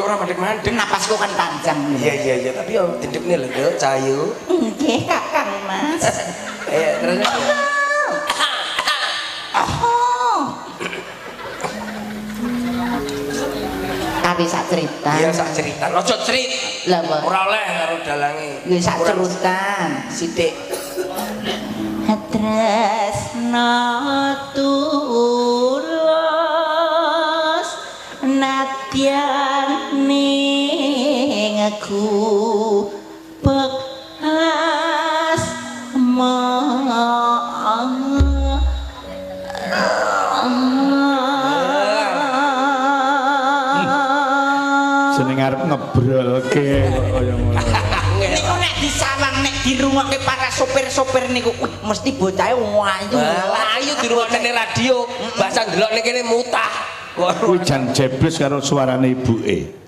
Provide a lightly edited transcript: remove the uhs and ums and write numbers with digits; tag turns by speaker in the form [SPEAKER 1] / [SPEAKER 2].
[SPEAKER 1] ora mandek-mandek.
[SPEAKER 2] Napasku kan panjang.
[SPEAKER 1] Iya, tapi yo dendekne lho, Nduk, Cahayu.
[SPEAKER 2] Nggih, Kakang Mas.
[SPEAKER 1] Ayo terus.
[SPEAKER 2] Tapi sak cerita.
[SPEAKER 1] Iya sak cerita. Ojo cerit.
[SPEAKER 2] Lah apa?
[SPEAKER 1] Ora oleh karo dalange.
[SPEAKER 2] Nggih sak cerutan.
[SPEAKER 1] Sithik.
[SPEAKER 2] Tresna tulus nadyan ning aku bekas
[SPEAKER 3] jeneng arep ngebrolke kaya ngono.
[SPEAKER 2] niku nek disawang nek dirungokke para sopir-sopir niku mesti bocahe ayu.
[SPEAKER 1] Ayo dirungokne radio. Bahasa ndelok ning kene mutah.
[SPEAKER 3] Kuwi jan jebles karo suarane ibuke.